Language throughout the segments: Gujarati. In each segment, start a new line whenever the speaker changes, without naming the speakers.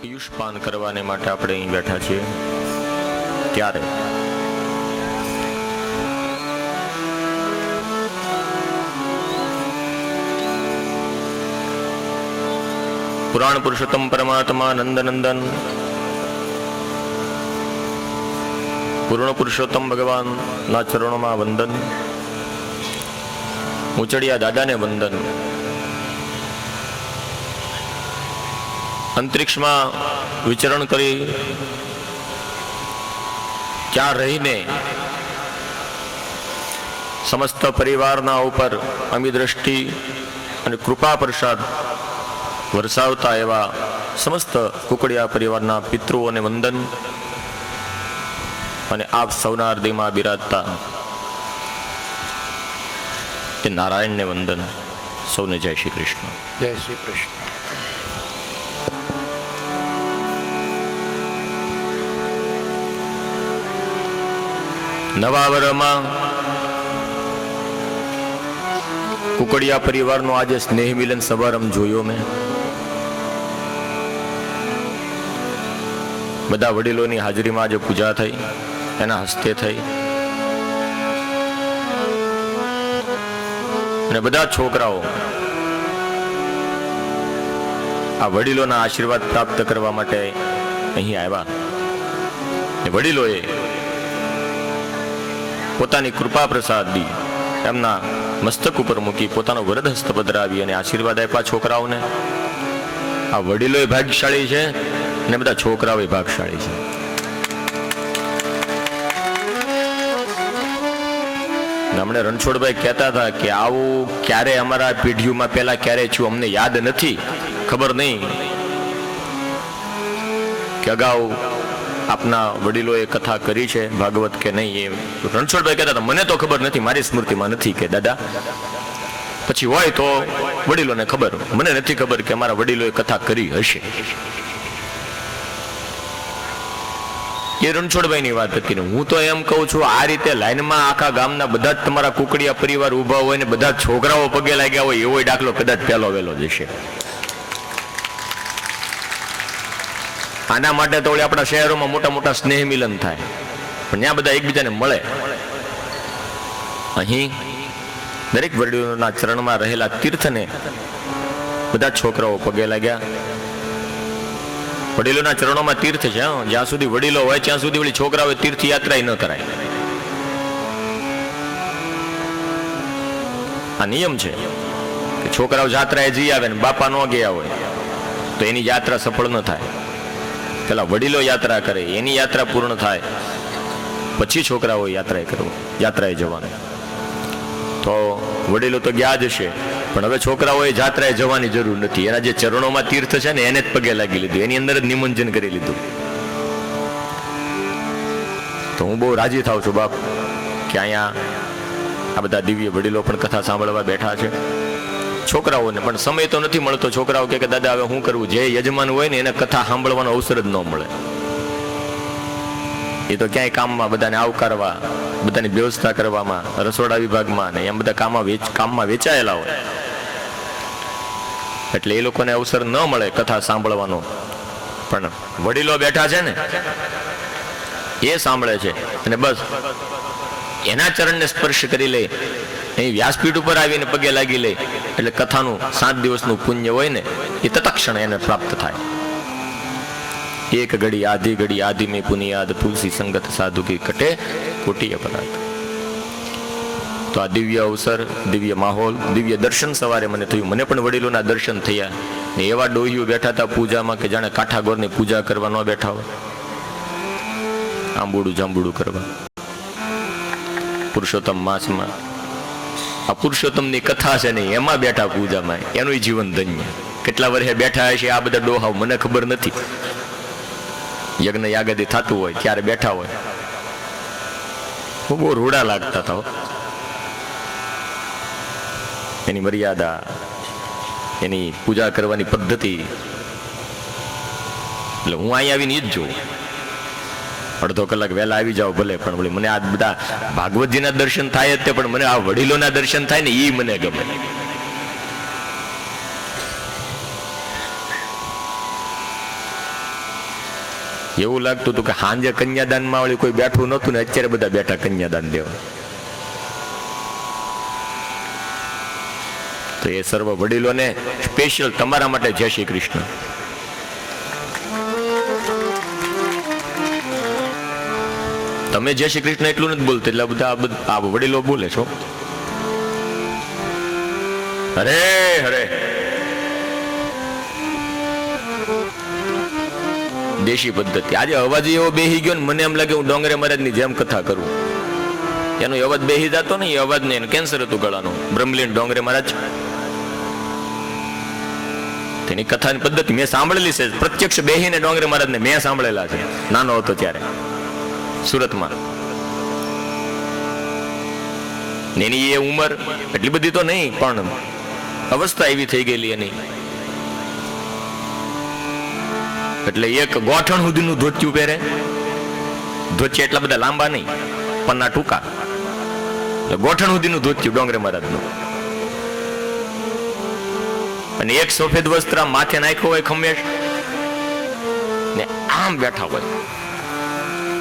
પિયુષપાન કરવાને માટે આપણે અહીં બેઠા છીએ ત્યારે પુરાણ પુરુષોત્તમ પરમાત્મા નંદનંદન પૂર્ણ પુરુષોત્તમ ભગવાનના ચરણોમાં વંદન, ઉચડિયા દાદાને વંદન. અંતરિક્ષમાં વિચરણ કરી ત્યાં રહીને સમસ્ત પરિવારના ઉપર અમી દ્રષ્ટિ અને કૃપા પ્રસાદ વરસાવતા એવા સમસ્ત કુકડિયા પરિવારના પિતૃઓને વંદન અને આપ સૌના હૃદયમાં બિરાજતા એ નારાયણને વંદન. સૌને જય શ્રી કૃષ્ણ.
જય શ્રી કૃષ્ણ.
નવા વર્ષમાં કુકડિયા પરિવારનો આજે સ્નેહ મિલન સમારંભ જોયો મેં. બધા વડીલોની હાજરીમાં આજે પૂજા થઈ, એના હસ્તે થઈ અને બધા છોકરાઓ આ વડીલોના આશીર્વાદ પ્રાપ્ત કરવા માટે અહીં આવ્યા. વડીલોએ પોતાની કૃપા પ્રસાદી એમના મસ્તક ઉપર મૂકી પોતાનો વરદ હસ્ત પધરાવી અને આશીર્વાદ આપ્યા છોકરાઓને. આ વડીલોય ભાગ્યશાળી છે અને બધા છોકરાઓ ભાગશાળી છે. હમણે રણછોડભાઈ કહેતા હતા કે આવું ક્યારે અમારા પેઢીઓમાં પહેલા ક્યારે છું અમને યાદ નથી, ખબર નહીં કે અગાઉ આપના વડીલોએ કથા કરી છે ભાગવત કે નહીં. એ રણછોડભાઈ કહેતા હતા મને તો ખબર નથી, મારી સ્મૃતિમાં નથી કે દાદા, પછી હોય તો વડીલોને ખબર, મને નથી ખબર કે અમારા વડીલોએ કથા કરી હશે. એ રણછોડભાઈની વાત હતી ને હું તો એમ કહું છું આ રીતે લાઈનમાં આખા ગામના બધા જ તમારા કુકડિયા પરિવાર ઉભા હોય ને બધા છોકરાઓ પગે લાગ્યા હોય એવો દાખલો કદાચ પહેલો વહેલો જશે. આના માટે તો આપણા શહેરોમાં મોટા મોટા સ્નેહ મિલન થાય પણ ત્યાં બધા એકબીજાને મળે. અહીં દરેક વડીલોના ચરણમાં રહેલા તીર્થને બધા છોકરાઓ પગે લાગ્યા. વડીલોના ચરણોમાં તીર્થ છે, જ્યાં સુધી વડીલો હોય ત્યાં સુધી વળી છોકરાઓ તીર્થ યાત્રા ન કરાય. આ નિયમ છે કે છોકરાઓ યાત્રાએ જઈ આવે ને બાપા ન ગયા હોય તો એની યાત્રા સફળ ન થાય. પેલા વડીલો યાત્રા કરે, એની યાત્રા પૂર્ણ થાય પછી છોકરાઓ યાત્રાએ જવાનું. તો વડીલો તો ગયા જ હશે પણ હવે છોકરાઓએ યાત્રાએ જવાની જરૂર નથી. એના જે ચરણોમાં તીર્થ છે ને એને જ પગે લાગી લીધું, એની અંદર જ નિમંજન કરી લીધું. તો હું બહુ રાજી થાઉં છું બાપ કે અહીંયા આ બધા દિવ્ય વડીલો પણ કથા સાંભળવા બેઠા છે. છોકરાઓને પણ સમય તો નથી મળતો. છોકરાઓ કે દાદા હવે શું કરવું, જે યજમાન હોય ને એને કથા સાંભળવાનો અવસર જ ન મળે. એ તો ક્યાંય કામમાં બધાને આવકારવા, બધાની વ્યવસ્થા કરવામાં, રસોડા વિભાગમાં ને એમ બધા કામમાં વેચાયેલા હોય એટલે એ લોકોને અવસર ન મળે કથા સાંભળવાનો. પણ વડીલો બેઠા છે ને એ સાંભળે છે અને બસ એના ચરણને સ્પર્શ કરી લે, અહીં વ્યાસપીઠ ઉપર આવીને પગે લાગી લે એટલે કથાનું 7 દિવસનું પુણ્ય હોય ને એ તત્ક્ષણ એને પ્રાપ્ત થાય. એક ઘડી આધી મેં પુનિયાદ તુલસી સંગત સાધુ કી કટે કોટી અપરાધ. તો આ દિવ્ય અવસર, દિવ્ય માહોલ, દિવ્ય દર્શન સવારે મને થયું. મને પણ વડીલોના દર્શન થયા ને એવા ડોહીઓ બેઠા હતા પૂજામાં કે જાણે કાઠાગોરની પૂજા કરવા ન બેઠા હોય, આંબુડું જાંબુડું કરવા. પુરુષોત્તમ માસમાં આ પુરુષોત્તમની કથા છે ને એમાં બેઠા પૂજામાં, એનું જીવન ધન્ય. કેટલા વર્ષે બેઠા હશે આ બધા ડોહાવ મને ખબર નથી. યજ્ઞ યાગાદી થતું હોય ત્યારે બેઠા હોય, બહુ રૂડા લાગતા હતા. એની મર્યાદા, એની પૂજા કરવાની પદ્ધતિ, એટલે હું અહીં આવીને જ જોઉં. અડધો કલાક વહેલા આવી જાવ ભલે પણ વળી મને આ બધા ભાગવતજીના દર્શન થાય જ તે પણ મને આ વડીલોના દર્શન થાય ને એ મને ગમે. એવું લાગતું હતું કે સાંજે કન્યાદાનમાં વાળી કોઈ બેઠું નતું ને અત્યારે બધા બેઠા કન્યાદાન દેવા. તો એ સર્વ વડીલોને સ્પેશિયલ તમારા માટે જય શ્રી કૃષ્ણ. તમે જય શ્રી કૃષ્ણ એટલું નથી બોલતા, એટલે બધા આ વડીલો બોલે છો હરે હરે. દેશી પદ્ધતિ. આજે અવાજ એવો બેહી ગયો ને મને એમ લાગે હું ડોંગરે મહારાજની જેમ કથા કરું. એનો અવાજ બેહી જતો ને, એ અવાજ ને કેન્સર હતું ગળાનું. બ્રહ્મલીન ડોંગરે મહારાજ તેની કથાની પદ્ધતિ મેં સાંભળેલી છે. પ્રત્યક્ષ બેહીને ડોંગરે મહારાજને મેં સાંભળેલા છે નાનો હતો ત્યારે સુરતમાં. એની એ ઉંમર એટલી બધી તો નહીં, પણ અવસ્થા એવી થઈ ગયેલી એની. એટલે એક ગોઠણ સુધીનું ધોતિયું પહેરે. ધોતિયા એટલા બધા લાંબા નહીં, પન્ના ટૂંકા. ગોઠણ સુધીનું ધોતિયું ડોંગરે મહારાજનું. અને એક સફેદ વસ્ત્ર માથે નાખ્યો હોય ખમેશ ને આમ બેઠા હોય.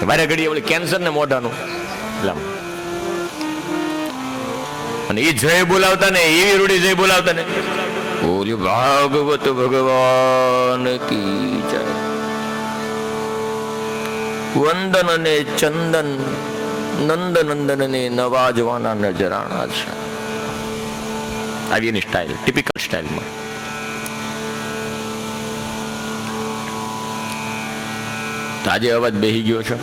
વારે ઘડી ઓલી કેન્સર ને મોઢાનું. અને એ જય બોલાવતા ને, એવી રૂડી જય બોલાવતા ને, બોલ્યું ભાગવત ભગવાન કી જય. વંદન અને ચંદન નંદ નંદન ને નવાજવાના નજરાણા છે. આવી એની સ્ટાઇલ, ટિપિકલ સ્ટાઇલમાં. આજે અવાજ બેહી ગયો છે.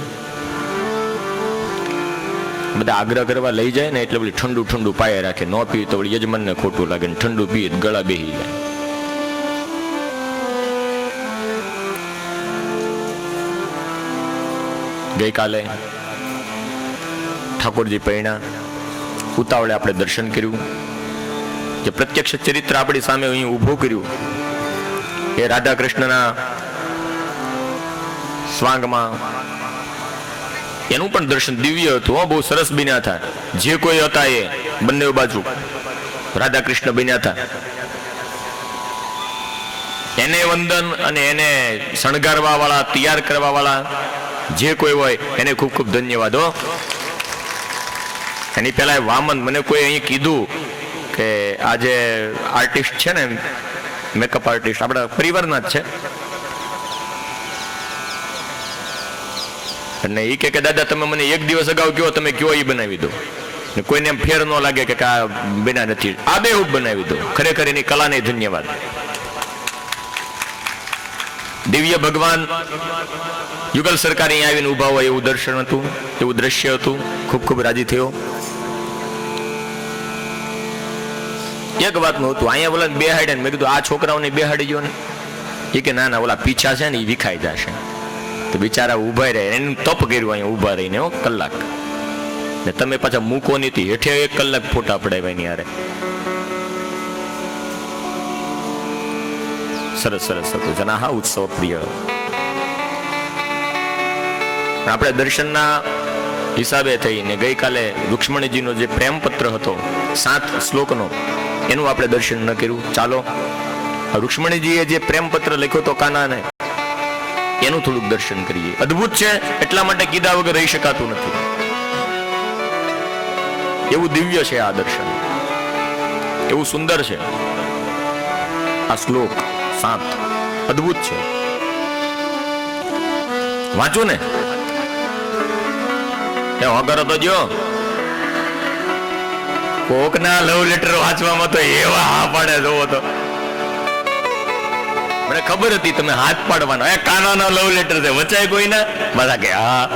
બધા આગ્રહ કરવા લઈ જાય ને એટલે વળી ઠંડુ ઠંડુ પાયે રાખે. ન પી તો વળી યજમાનને ખોટું લાગે ને ઠંડુ પી ગળા બેહી જાય. ગઈકાલે ઠાકોરજી પૈણા ઉતાવળે આપણે દર્શન કર્યું. જે પ્રત્યક્ષ ચરિત્ર આપણી સામે અહીં ઊભું કર્યું એ રાધા કૃષ્ણના સ્વાંગમાં એનું પણ દર્શન દિવ્ય હતું. બહુ સરસ બન્યા હતા. જે કોઈ હતા એ બંને બાજુ રાધા કૃષ્ણ બન્યા હતા. એને વંદન અને એને શણગારવા વાળા, તૈયાર કરવા વાળા જે કોઈ હોય એને ખૂબ ખૂબ ધન્યવાદ હો. એની પહેલા વામન મને કોઈ અહીં કીધું કે આ જે આર્ટિસ્ટ છે ને, મેકઅપ આર્ટિસ્ટ આપણા પરિવારના જ છે, અને એ કે દાદા તમે મને એક દિવસ અગાઉ કયો, તમે કયો એ બનાવી દો. કોઈને એમ ફેર ન લાગે કે આ બના નથી, આ બે હું બનાવી દો. ખરેખર એની કલાને ધન્યવાદ. દિવ્ય ભગવાન યુગલ સરકાર અહીંયા આવીને ઉભા હોય એવું દર્શન હતું, એવું દ્રશ્ય હતું. ખૂબ ખૂબ રાજી થયો. એક વાત નું હતું, અહીંયા બોલા બેહાડે ને મેં કીધું આ છોકરાઓને બેહાડી ગયો ને. એ કે ના ના ઓલા પીછા છે ને એ વિખાઈ જશે. તો બિચારા ઉભા રહે, એનું તપ કર્યું અહીંયા ઉભા રહીને કલાક. ને તમે પાછા મૂકો નથી, હેઠે 1 કલાક ફોટા પડાવ્યા એની હારે. સરસ સરસ હતું. જના હા ઉત્સવ પ્રિય. આપણે દર્શનના હિસાબે થઈને ગઈકાલે રૂક્ષ્મણીજીનો જે પ્રેમપત્ર હતો 7 શ્લોકનો, એનું આપણે દર્શન ન કર્યું. ચાલો રૂક્ષ્મણીજીએ જે પ્રેમપત્ર લખ્યો હતો કાનાને, એનું થોડુંક દર્શન કરીએ. અદ્ભુત છે, એટલા માટે કીધા વગર રહી શકાતું નથી. એવું દિવ્ય છે આ દર્શન, એવું સુંદર છે આ શ્લોક 7. અદ્ભુત છે. વાંચો ને વગર તો જો કોકના લવ લેટર વાંચવામાં તો એવા હા પાડે જોવો તો. મને ખબર હતી તમે હાથ પાડવાનો. એ કાનાનો લવ લેટર છે, વચાય કોઈ ના? બધા કે હા.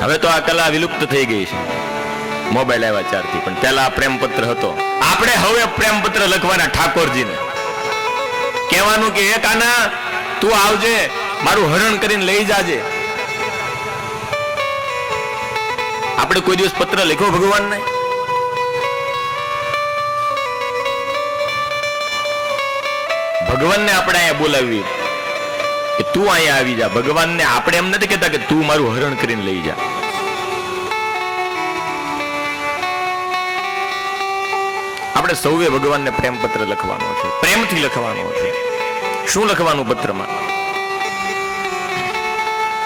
હવે તો આ કલા વિલુપ્ત થઈ ગઈ છે, મોબાઈલ આવ્યા ત્યારથી. પણ પહેલા પ્રેમપત્ર હતો. આપણે હવે પ્રેમપત્ર લખવાના ઠાકોરજીને કહેવાનું કે એ કાના તું આવજે, મારું હરણ કરીને લઈ જાજે. આપણે કોઈ દિવસ પત્ર લખ્યો ભગવાનને? ભગવાનને આપણે અહીંયા બોલાવી કે તું અહીંયા આવી જા. ભગવાનને આપણે એમ નથી કહેતા કે તું મારું હરણ કરીને લઈ જા. આપણે સૌએ ભગવાનને પ્રેમ પત્ર લખવાનો છે, પ્રેમથી લખવાનો છે. શું લખવાનું પત્રમાં?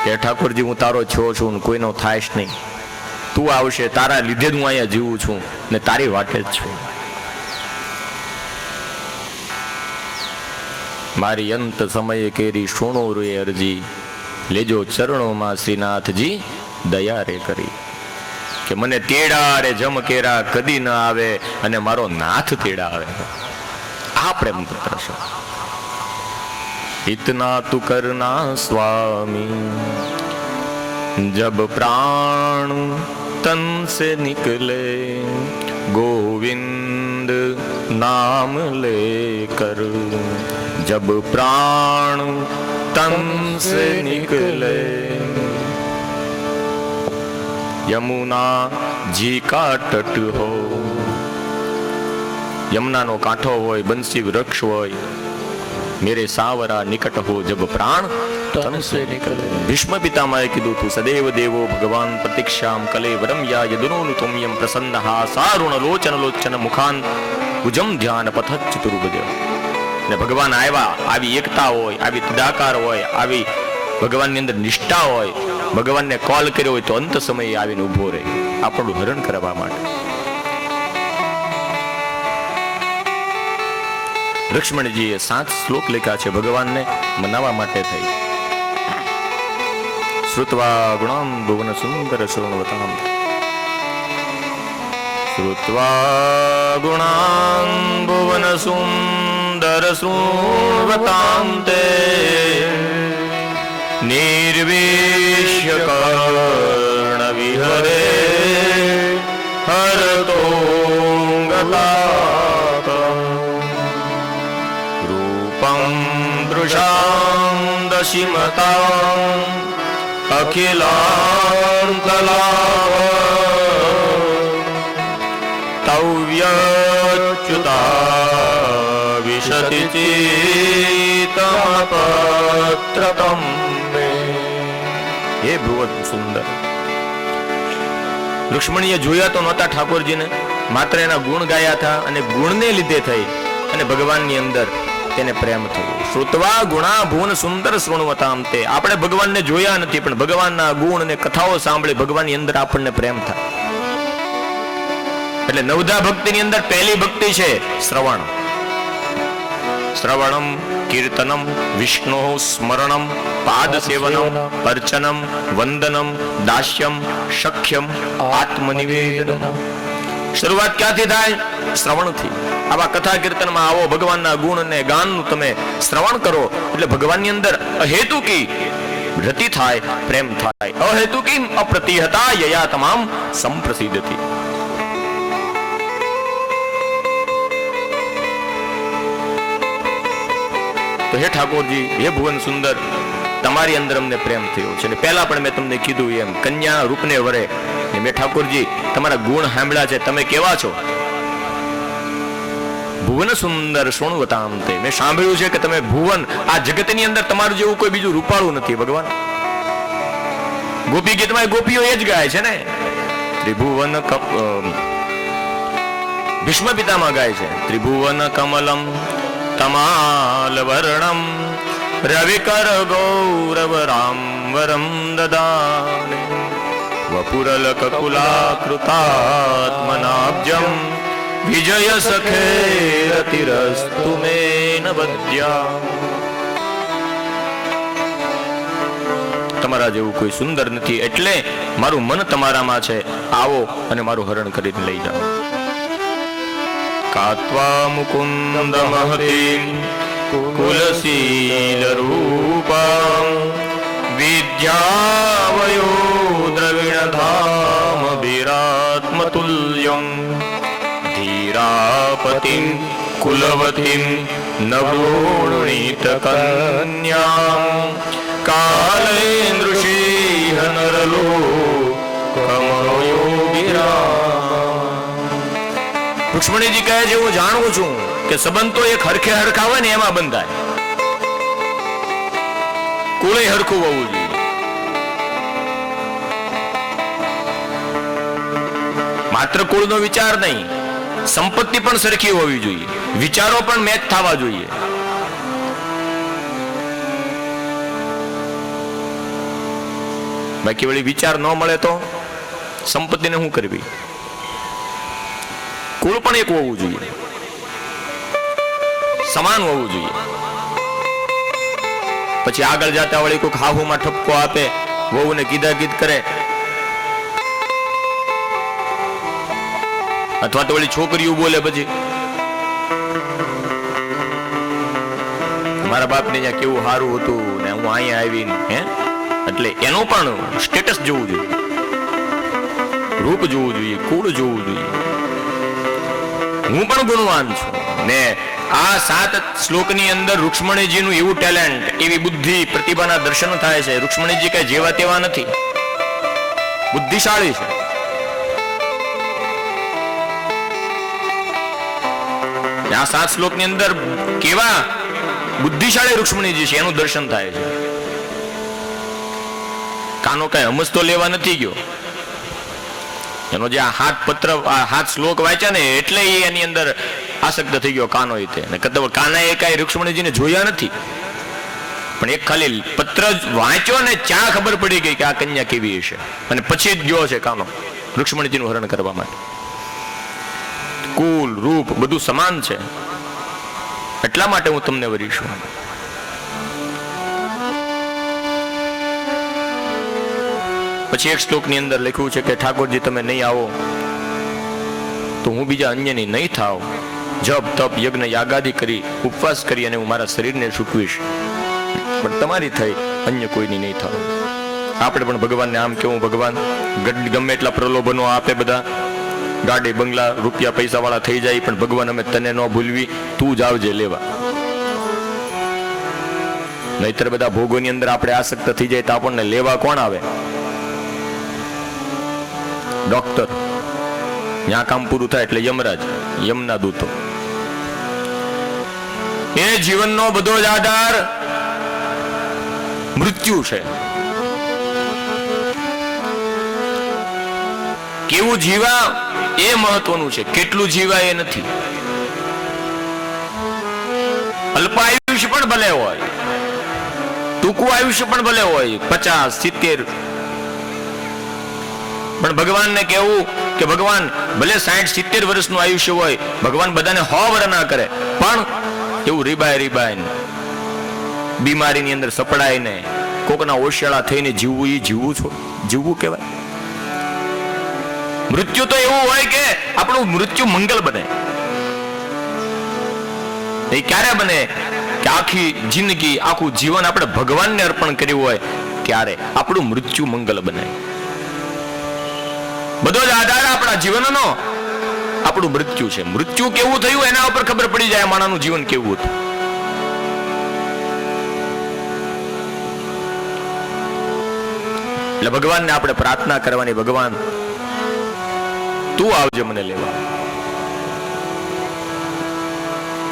કે ઠાકોરજી, હું તારો છો છું ને કોઈનો થાયશ નહીં. તું આવશે, તારા લીધે જ હું અહીંયા જીવું છું ને તારી વાટે જ છું. મારી અંત સમયે કેરી સોનો રે અરજી, લેજો ચરણોમાં શ્રીનાથજી દયા રે કરી. કે મને તેડા રે જમ કેરા કદી ન આવે અને મારો નાથ તેડા આવે. આ પ્રેમ પત્ર છે. इतना तू करना स्वामी, जब प्राण तन से निकले, गोविंद नाम लेकर. जब प्राण तन से निकले, यमुना जी का तट हो, यमुनाનો કાંઠો હોય, બંસી વૃક્ષ હોય, मेरे सावरा निकट हो जब प्राण तन से निकले. भीष्म पितामहे કીધું તું સદેવ દેવો ભગવાન પ્રતીક્ષામ કલે વરમ યા યદુનો તુમ્યમ પ્રસન્નહા સારુણ લોચન લોચન મુખાન ઉજમ ધ્યાન પથ ચતુર્ભુજ. ને ભગવાન આવ્યા, આવી એકતા હોય, આવી તદાકાર હોય, આવી ભગવાનની અંદર નિષ્ઠા હોય, ભગવાનને કોલ કર્યો હોય તો અંત સમયે આવીને ઉભો રહે આપણું હરણ કરવા માટે. લક્ષ્મણજીએ 7 શ્લોક લખ્યા છે ભગવાનને મનાવવા માટે થઈ. શ્રુત્વા ગુણામ ભુવન સુંદર શૃણવતામ, શ્રુત્વા ગુણામ ભુવન સુંદર શૃણવતામ તે, નિર્વિશ્ય કર્ણ વિહરે હરતો ગતા. દશિમતા અખિલાંતલા તવ્યચ્યુતા વિશતિ ચિત્તપત્રકં મે. હે ભુવન સુંદર. લક્ષ્મણીએ જોયા તો નહોતા ઠાકોરજીને, માત્ર એના ગુણ ગાયા હતા અને ગુણને લીધે થઈ અને ભગવાનની અંદર તેને પ્રેમ થયો. શ્રુત્વા ગુણા ભુવન સુંદર શૃણવતામ તે. આપણે ભગવાનને જોયા નથી પણ ભગવાનના ગુણ અને કથાઓ સાંભળી ભગવાનની અંદર આપણને પ્રેમ થાય. એટલે નવધા ભક્તિની અંદર પહેલી ભક્તિ છે શ્રવણ. શ્રવણમ કીર્તનમ વિષ્ણુ સ્મરણમ પાદ સેવનમ અર્ચનમ વંદનમ દાસ્યમ સખ્યમ આત્મનિવેદનમ. શરૂઆત ક્યાંથી થાય? શ્રવણથી. આવા કથા કીર્તનમાં આવો, ભગવાનના ગુણ અને ગાનનું તમે શ્રવણ કરો એટલે ભગવાનની અંદર અહેતુકી રતિ થાય, પ્રેમ થાય. અહેતુકી અપ્રતિહતા યયા તમામ સંપ્રસિદ્ધતી. તો હે ઠાકોરજી, હે ભુવન સુંદર, તમારી અંદર અમને પ્રેમ થયો છે. પહેલા પણ મેં તમને કીધું એમ કન્યા રૂપને વરે મેં ઠાકોરજી તમારા ગુણ સાંભળ્યા છે. તમે કેવા છો? ભુવન સુંદર શૃણવતામ તે. મેં સાંભળ્યું છે કે તમે ભુવન, આ જગતની અંદર તમારું જેવું કોઈ બીજું રૂપાળું નથી ભગવાન. ગોપી ગીતમાં ગોપીઓ એ જ ગાય છે ને. ત્રિભુવન ભીષ્મ પિતામાં ગાય છે, ત્રિભુવન કમલમ તમાલ વર્ણમ રવિકર ગૌરવ રામ વરમ દદાને, વપુરલ કકુલાકૃતાત્મનાબ્જમ વિજય સખે રતિરસ્તુ મે નવદ્યા. તમારા જેવું કોઈ સુંદર નથી એટલે મારું મન તમારામાં છે. આવો અને મારું હરણ કરીને લઈ જાઓ. કાત્વા મુકુંદ મહતી કુલશીલ રૂપા વિદ્યાવયો દ્રવિણ ધામ વિરાત્મતુલ્યં ધીરાપતિં કુલવતીં નવોણિત કન્યા કાલેન્દ્રસિંહ નરલોકમયોગિરા. રુક્ષ્મણીજી કહે છે હું જાણું છું કે સંબંધ તો એક હરખે હરખા હોય ને એમાં બંધાય. કુળે હરખું હોવું જોઈએ. માત્ર કુળનો વિચાર નહીં, સંપત્તિ પણ સરખી હોવી જોઈએ, વિચારો પણ મેચ થવા જોઈએ. બાકી વળી વિચાર ન મળે તો સંપત્તિને શું કરવી? કુળ પણ એક હોવું જોઈએ, સમાન હોવું જોઈએ. પછી આગળ જતા વળી કોઈક હાહુમાં ઠપકો આપે, વહુને કીધા કીધ કરે, અથવા તો વળી છોકરીઓ બોલે પછી મારા બાપને ત્યાં કેવું સારું હતું ને હું અહીંયા આવીને હે, એટલે એનું પણ સ્ટેટસ જોવું જોઈએ, રૂપ જોવું જોઈએ, કુળ જોવું જોઈએ. હું પણ ગુણવાન છું ને આ 7 શ્લોકની અંદર રૂક્ષ્મણીજીનું એવું ટેલેન્ટ, એવી બુદ્ધિ, પ્રતિભાના દર્શન થાય છે. રૂક્ષ્મણીજી કઈ જેવા તેવા નથી, બુદ્ધિશાળી છે. આ 7 શ્લોકની અંદર કેવા બુદ્ધિશાળી રૂક્ષ્મણીજી છે એનું દર્શન થાય છે. કાનો કઈ હમજ તો લેવા નથી ગયો. એનો જે આ 7 શ્લોક વાંચ્યા ને એટલે એની અંદર આસક્ત થઈ ગયો કાનો. કાનાએ કઈ રૂક્ષ્મણીજીને જોયા નથી, પણ એક ખાલી પત્ર વાંચ્યો ને ત્યાં ખબર પડી ગઈ કે આ કન્યા કેવી હશે, અને પછી જ ગયો છે કાનો રૂક્ષ્મણીજીનું હરણ કરવા માટે. કુલ રૂપ બધું સમાન છે, એટલા માટે હું તમને વરીશું. પછી એક શ્લોકની અંદર લખ્યું છે કે ઠાકોરજી તમે નહીં આવો તો હું બીજા અન્યની નહીં થાવ. જપ તપ યજ્ઞ યાગાદી કરી ઉપવાસ કરી અને હું મારા શરીરને સૂકવીશ, પણ તમારી થઈ અન્ય કોઈની નહીં થાવ. આપણે પણ ભગવાનને આમ કેવું, ભગવાન ગમે એટલા પ્રલોભનો આપે, બધા ગાડી બંગલા રૂપિયા પૈસા વાળા થઈ જાય, પણ ભગવાન અમે તને ન ભૂલવી, તું જ આવજે લેવા. નહીતર બધા ભોગોની અંદર આપણે આસક્ત થઈ જાય તો આપણને લેવા કોણ આવે? ડોક્ટર. ત્યાં કામ પૂરું થાય એટલે યમરાજ, યમના દૂતો. એ જીવનનો બધો જ આધાર મૃત્યુ છે. કેવું જીવા એ મહત્વનું છે, કેટલું જીવા એ નથી. અલ્પાયુષ્ય પણ ભલે હોય, ટૂંકું આયુષ્ય પણ ભલે હોય, 50, 70, પણ ભગવાનને કેવું કે ભગવાન ભલે 60-70 વર્ષનું આયુષ્ય હોય, ભગવાન બધાને 100 વર્ષ ના કરે, પણ એવું રીબાય બીમારીની અંદર સપડાઈને કોકના ઓશિયાળા થઈને જીવવું, એ જીવવું કહેવાય. મૃત્યુ તો એવું હોય કે આપણું મૃત્યુ મંગલ બને. એ ક્યારે બને કે આખી જિંદગી, આખું જીવન આપણે ભગવાનને અર્પણ કર્યું હોય ત્યારે આપણું મૃત્યુ મંગલ બને. બધો જ આધાર આપણા જીવનનો આપણું મૃત્યુ છે. મૃત્યુ કેવું થયું એના ઉપર ખબર પડી જાય માણસનું જીવન કેવું હતું. એટલે ભગવાનને આપણે પ્રાર્થના કરવાની, ભગવાન તું આવજે મને લેવા.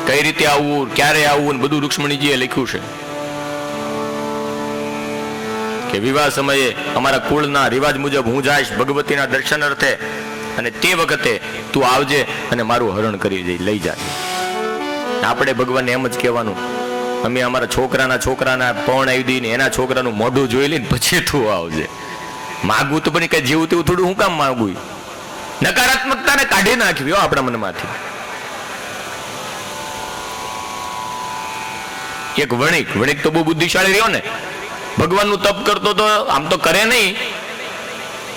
કઈ રીતે આવવું, ક્યારે આવવું, બધું રૂક્ષ્મણીજીએ લખ્યું છે કે વિવાહ સમયે અમારા કુળના રિવાજ મુજબ હું જઈશ ભગવતીના દર્શન અર્થે, અને તે વખતે તું આવજે અને મારું હરણ કરી લઈ જાય. આપણે ભગવાનને એમ જ કહેવાનું, અમે અમારા છોકરાના પવન આવી દઈને એના છોકરાનું મોઢું જોઈ લઈને પછી તું આવજે. માગવું તો પણ કઈ જેવું તેવું થોડું હું કામ માગવું? નકારાત્મકતાને કાઢી નાખવી આપણા મનમાંથી. એક વણિક તો બહુ બુદ્ધિશાળી રહ્યો ને, ભગવાનનું તપ કરતો તો આમ તો કરે નહીં,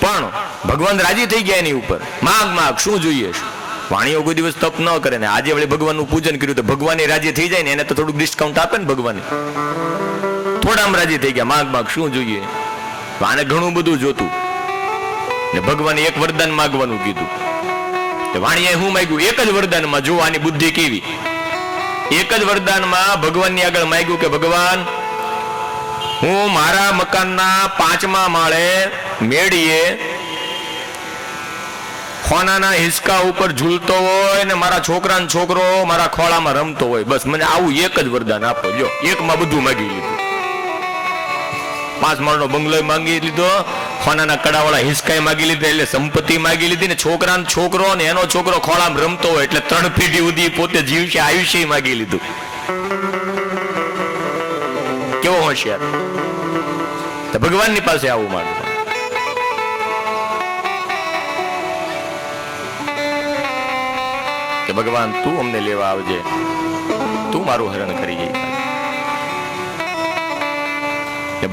પણ ભગવાન રાજી થઈ ગયા એની ઉપર. માગ શું જોઈએ? વાણીઓ કોઈ દિવસ તપ ન કરે ને આજે વળી ભગવાનનું પૂજન કર્યું તો ભગવાન રાજી થઈ જાય ને, એને તો થોડુંક ડિસ્કાઉન્ટ આપે ને ભગવાને. થોડા રાજી થઈ ગયા, માગ શું જોઈએ? આને ઘણું બધું જોતું ને ભગવાને એક વરદાન માગવાનું કીધું. વાણીએ હું માગ્યું? એક જ વરદાનમાં જો આની બુદ્ધિ કેવી. એક જ વરદાનમાં ભગવાનની આગળ માગ્યું કે ભગવાન હું મારા મકાનના 5મા માળે મેળીએ ખોનાના હિસકા ઉપર ઝૂલતો હોય ને મારા છોકરો મારા ખોળામાં રમતો હોય, બસ મને આવું એક જ વરદાન આપો. જો એકમાં બધું માગી લીધું. 5 માળનો બંગલો માંગી લીધો, ખોનાના કડાવાળા હિસકાઈ માંગી લીધા, એટલે સંપત્તિ માંગી લીધી ને છોકરાનો છોકરો ને એનો છોકરો ખોળામાં રમતો હોય એટલે 3 પેઢી સુધી પોતે જીવશે આયુષ્ય માંગી લીધું. કેવો હોશિયાર! તો ભગવાનની પાસે આવું માંગવું કે ભગવાન તું અમને લેવા આવજે, તું મારું હરણ કરી જાય.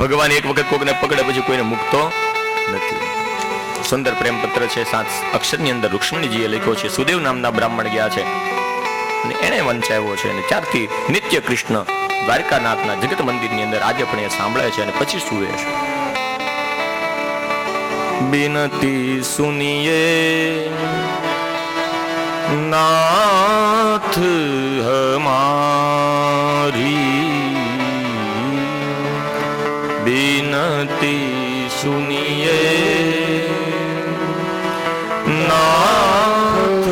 ભગવાન એક વખત કોકને પકડે પછી કોઈને મૂકતો નથી. સુંદર પ્રેમ પત્ર છે, 7 અક્ષરની અંદર રુક્ષ્મણીજીએ લખ્યો છે. સુદેવ નામના બ્રાહ્મણ ગયા છે અને એને વંચાવ્યો છે અને 4 થી નિત્ય કૃષ્ણ દ્વારકાનાથના જગત મંદિરની અંદર આજે પણ એ સાંભળે છે અને પછી સુવે છે. બિનતી સુનિએ नाथ हमारी, बिनती सुनिए नाथ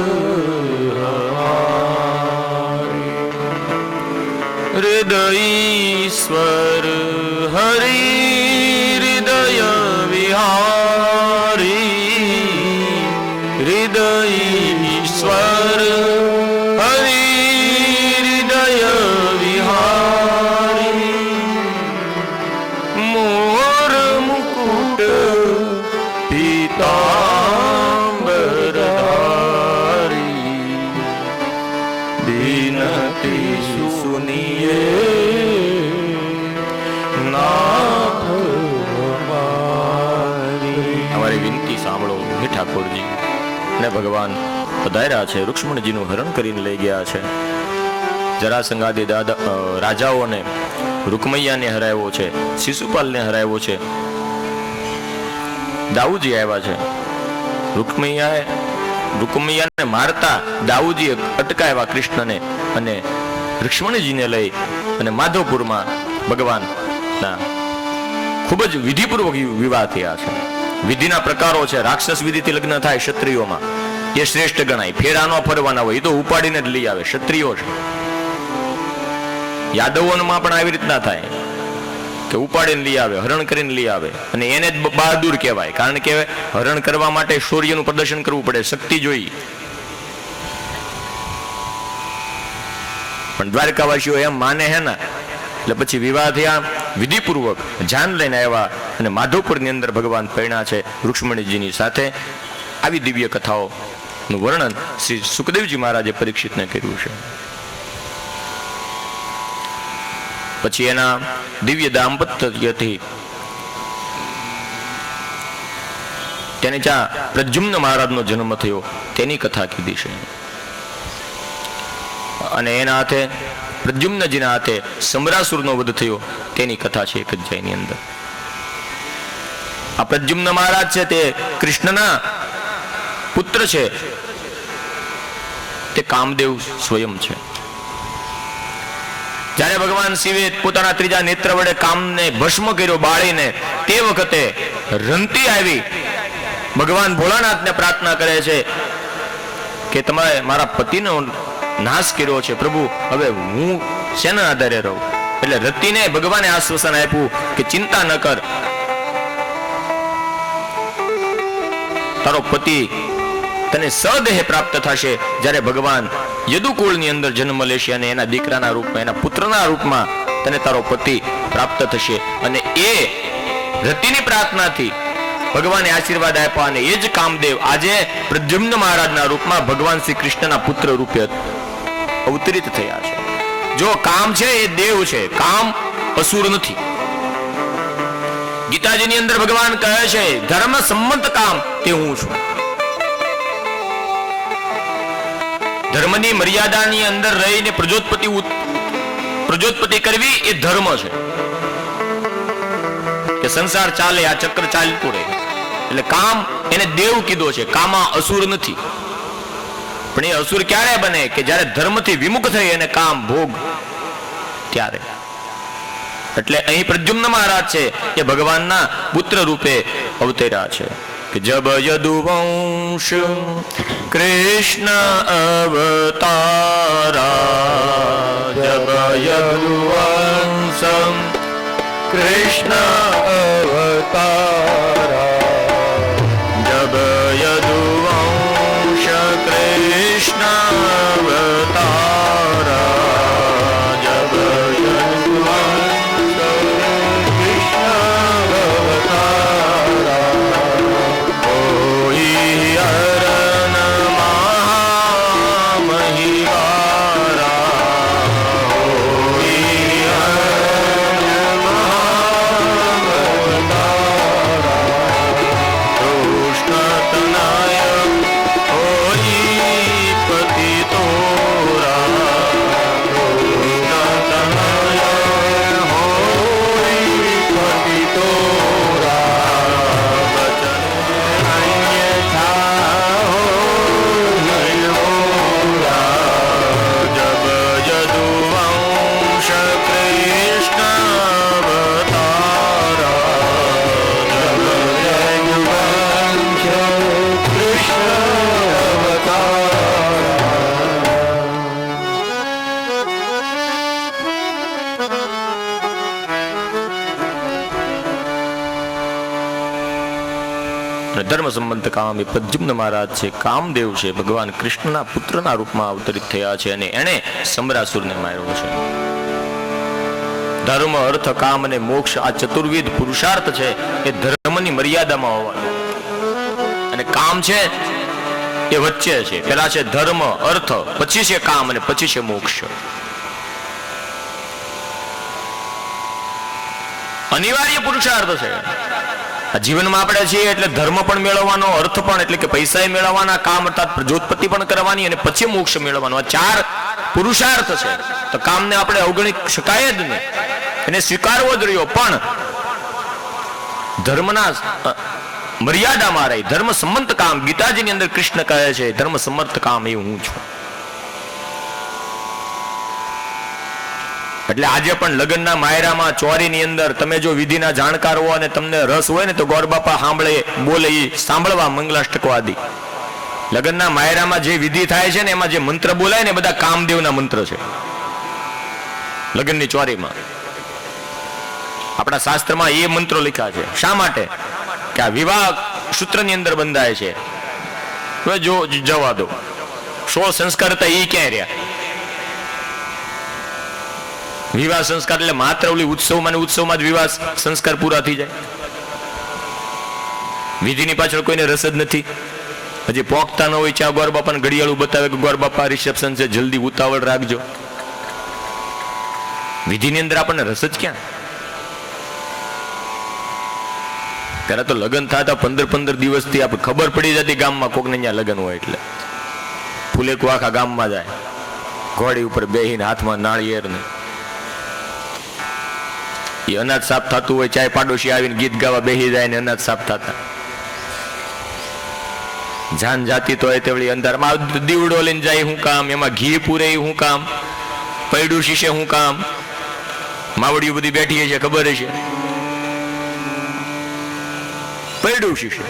हमारी. हृदयीश्वर हरि हृदय विहारी, हृदयीश्वर हरि हृदय विहारी. मोर मुकुट पीतांबरधारी, बिनती सुनिए नाथ हमारी. हमारी विनती सांभळो हे ठाकुरजी. ને ભગવાન પધાર્યા છે, રુક્ષ્મણજીનું હરણ કરીને લઈ ગયા છે. જરાસંઘાદી રાજાઓને રૂકમૈયાને હરાવ્યો છે, શિશુપાલને હરાવ્યો છે. દાઉજી આવ્યા છે. રૂકમૈયાને મારતા દાઉજીએ અટકાવ્યા કૃષ્ણને અને રુક્ષ્મણીજીને લઈ અને માધવપુરમાં ભગવાનના ખૂબ જ વિધિપૂર્વક વિવાહ થયા છે. વિધિના પ્રકારો છે. રાક્ષસ વિધિથી લગ્ન થાય ક્ષત્રિયોમાં, એ શ્રેષ્ઠ ગણાય. ફેરા નો ફરવાના હોય, એ તો ઉપાડીને જ લઈ આવે, ક્ષત્રિયો છે. યાદવોમાં પણ આવી રીતના થાય કે ઉપાડીને લઈ આવે, હરણ કરીને લઈ આવે અને એને જ બહાદુર કહેવાય. કારણ કે હરણ કરવા માટે શૌર્યનું પ્રદર્શન કરવું પડે, શક્તિ જોઈ. પણ દ્વારકાવાસીઓ એમ માને હે ને, એટલે પછી વિવાહ થયા, વિધિપૂર્વક જાન લઈને આવ્યા અને માધવપુરની અંદર ભગવાન પરણ્યા છે રુક્ષ્મણીજીની સાથે. આવી દિવ્ય કથાઓનું વર્ણન શ્રી સુખદેવજી મહારાજે પરીક્ષિતને કર્યું છે. પછી એના દિવ્ય દાંપત્યથી તેને જ્યાં પ્રદ્યુમ્ન મહારાજનો જન્મ થયો તેની કથા કીધી છે. અને એના હાથે પ્રદ્યુમ્નજીના હાથે સમરાસુરનો વધ થયો તેની કથા છે એક અધ્યાયની અંદર. આ પ્રદ્યુમ્ન મહારાજ છે તે કૃષ્ણના પુત્ર છે, તે કામદેવ સ્વયં છે. જ્યારે ભગવાન શિવે પોતાના ત્રીજા નેત્ર વડે કામને ભસ્મ કર્યો બાળીને, તે વખતે રંતી આવી ભગવાન ભોળાનાથને પ્રાર્થના કરે છે કે તમે મારા પતિનો નાશ કર્યો છે પ્રભુ, હવે હું શેના આધારે રહું? એટલે રતિને ભગવાને આશ્વાસન આપ્યું કે ચિંતા ન કર, તારો પતિ તને સદેહ પ્રાપ્ત થશે જ્યારે ભગવાન યદુકુળની અંદર જન્મ લેશે અને એના દીકરાના રૂપમાં, એના પુત્રના રૂપમાં તને તારો પતિ પ્રાપ્ત થશે. અને એ રતિની પ્રાર્થનાથી ભગવાને આશીર્વાદ આપ્યા અને એ જ કામદેવ આજે પ્રદ્યુમ્ન મહારાજના રૂપમાં ભગવાન શ્રી કૃષ્ણના પુત્ર રૂપે અવતરિત થયા છે. જો કામ છે એ દેવ છે, કામ અસુર નથી. ગીતાજીની અંદર ભગવાન કહે છે ધર્મ સંમત કામ તે હું છું. ધર્મની મર્યાદાની અંદર રહીને પ્રજોત્પત્તિ કરવી એ ધર્મ છે કે સંસાર ચાલે, આ ચક્ર ચાલતું રહે. એટલે કામ એને દેવ કીધો છે, કામા અસુર નથી. પણ એ અસુર ક્યારે બને કે જ્યારે ધર્મથી વિમુખ થઈ અને કામ ભોગ ત્યારે. એટલે અહીં પ્રદ્યુમ્ન મહારાજ છે એ ભગવાનના પુત્ર રૂપે અવતર્યા છે કે જબ યદુવંશ કૃષ્ણ અવતારા, જબ યદુવંશ कृष्ण अवतारा जब यदुवंश कृष्ण अवतारा जब यदुवंश कृष्ण अवतारा कोई हरण महामहिवारा कोई हरण महामहिवारा कृष्ण तनय कोई पतितोरा कृष्ण तनय होई पतितोरा वचन अन्यथा होरा जब यदुवंश कृष्ण अवतारा जब यदुवंश कृष्ण अवतारा ધર્મ સંબંધ કામ એ પ્રદ્યુમ્ન મહારાજ છે, કામદેવ છે, ભગવાન કૃષ્ણના પુત્રના રૂપમાં અવતરિત થયા છે અને એણે સમરાસુરને માર્યો છે. ધર્મ અર્થ કામ અને મોક્ષ આ ચતુર્વિધ પુરુષાર્થ છે એ ધર્મની મર્યાદામાં હોવાનો અને કામ છે એ વચ્ચે છે. પેલા છે ધર્મ અર્થ, પછી છે કામ અને પછી છે મોક્ષ. અનિવાર્ય પુરુષાર્થ છે. જીવનમાં આપણે છીએ એટલે ધર્મ પણ મેળવવાનો, અર્થ પણ એટલે કે પૈસા મેળવવાના, કામ અર્થાત પ્રજોત્પત્તિ પણ કરવાની અને પછી મોક્ષ મેળવવાનો. આ ચાર પુરુષાર્થ છે. તો કામને આપણે અવગણી શકાય જ નહીં, એને સ્વીકારવો જ રહ્યો, પણ ધર્મના મર્યાદામાં રહી. ધર્મ સંમત કામ ગીતાજીની અંદર કૃષ્ણ કહે છે ધર્મ સમર્થ કામ એ હું છું. એટલે આજે પણ લગ્નના માયરામાં ચોરીની અંદર તમે જો વિધિના જાણકાર હો અને તમને રસ હોય ને તો ગોર બાપા સાંભળે બોલે એ સાંભળવા મંગલાષ્ટકો આદિ. લગ્નના માયરામાં જે વિધિ થાય છે ને એમાં જે મંત્ર બોલાય ને બધા કામદેવના મંત્ર છે. લગ્નની ચોરીમાં આપણા શાસ્ત્રમાં એ મંત્રો લખ્યા છે. શા માટે? કે આ વિવાહ સૂત્રની અંદર બંધાય છે. હવે જો જવા દો, 100 સંસ્કાર હતા એ ક્યાં રહ્યા? વિવાહ સંસ્કાર એટલે માત્ર ઓલી ઉત્સવમાં જ વિવાહ સંસ્કાર પૂરા થઈ જાય. વિધિની પાછળ કોઈને રસ જ નથી. હજી પોખતા ન હોય ચા ગોર બાપાને ઘડિયાળું બતાવે કે ગોર બાપા રિસેપ્શન છે, જલ્દી ઉતાવળ રાખજો. વિધિની અંદર આપણને રસ જ ક્યાં? ત્યારે તો લગ્ન થતા 15 દિવસથી આપણે ખબર પડી જતી ગામમાં કોકને ત્યાં લગ્ન હોય એટલે ફૂલેકું આખા ગામમાં જાય, ઘોડી ઉપર બેહીને હાથમાં નાળિયેર ને એ અનાજ સાફ થતું હોય, ચાય પાડોશી આવીને ગીત ગાવા બેસી જાય ને અનાજ સાફ થતા. જાન જાતી તો હોય તેવડી અંધારમાં દીવડો લઈને જાય શું કામ, એમાં ઘી પૂરે શું કામ, પૈડું શીશે શું કામ, માવડીઓ બધી બેઠી છે ખબર છે, પૈડું શીશે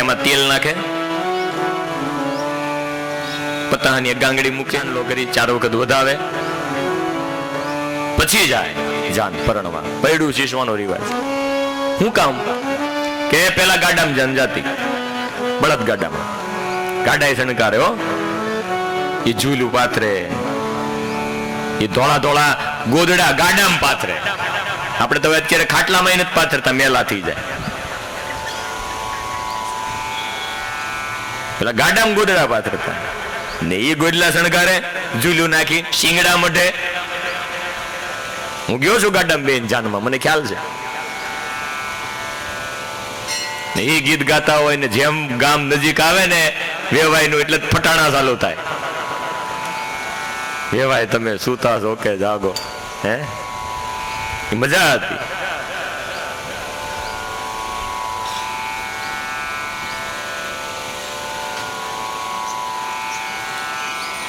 એમાં તેલ નાખે, પતાની ગાંગડી મૂકે, લો કરી 4 વખત વધાવે, પછી જાય જાન પરણવા. પૈડું શીશવાનો રિવાજ શું કામ? કે પેલા ગાડામાં જાન જાતી, બળદ ગાડામાં ગાડા શણકારે હો, એ ઝૂલું પાથરે, એ ધોળા ગોદડા ગાડામાં પાથરે. આપણે તો અત્યારે ખાટલામાં નથી પાથરતા, મેલા થઈ જાય. પેલા ગાડામાં ગોદડા પાથરતા ને એ ગોદલા શણગારે, ઝૂલું નાખી શિંગડા મઢે. હું ગયો છું ગાડામાં બેન જાનમાં, મને ખ્યાલ છે. ને એ ગીત ગાતા હોય ને જેમ ગામ નજીક આવે ને વેવાયનું એટલે ફટાણા ચાલુ થાય. વેવાય તમે સુતા છો કે જાગો, હે મજા હતી.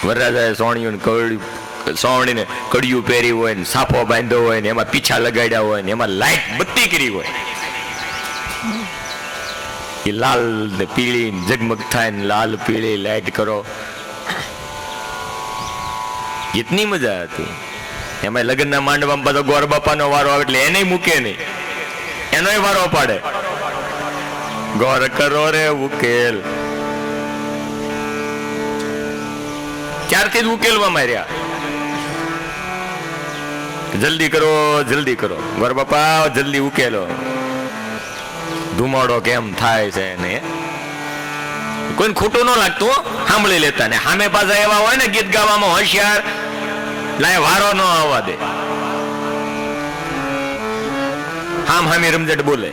વરરાજાએ સોણિયું સોવણીને કડિયું પહેરી હોય ને સાફો બાંધ્યો હોય ને એમાં પીછા લગાડ્યા હોય ને એમાં લાઈટ બત્તી કરી હોય, એ લાલ ને પીળી ઝગમગ થાય ને લાલ પીળી લાઈટ કરો, એટલી મજા હતી. એમાં લગ્નના માંડવામાં બધો ગોર બાપાનો વારો આવે એટલે એને મૂકે નહીં, એનોય વારો પાડે. ગોર કરો રે ઉકેલ, ત્યારથી જ ઉકેલવા માર્યા. જલ્દી કરો જલ્દી કરો, ગોર બાપા જલ્દી ઉકેલો. ધુમાડો કેમ થાય છે ને કોઈને ખોટું ન લાગતું, સાંભળી લેતા. ને સામે પાછા એવા હોય ને ગીત ગાવામાં હોશિયાર, લાય વારો ન આવવા દે, હામ હામી રમઝટ બોલે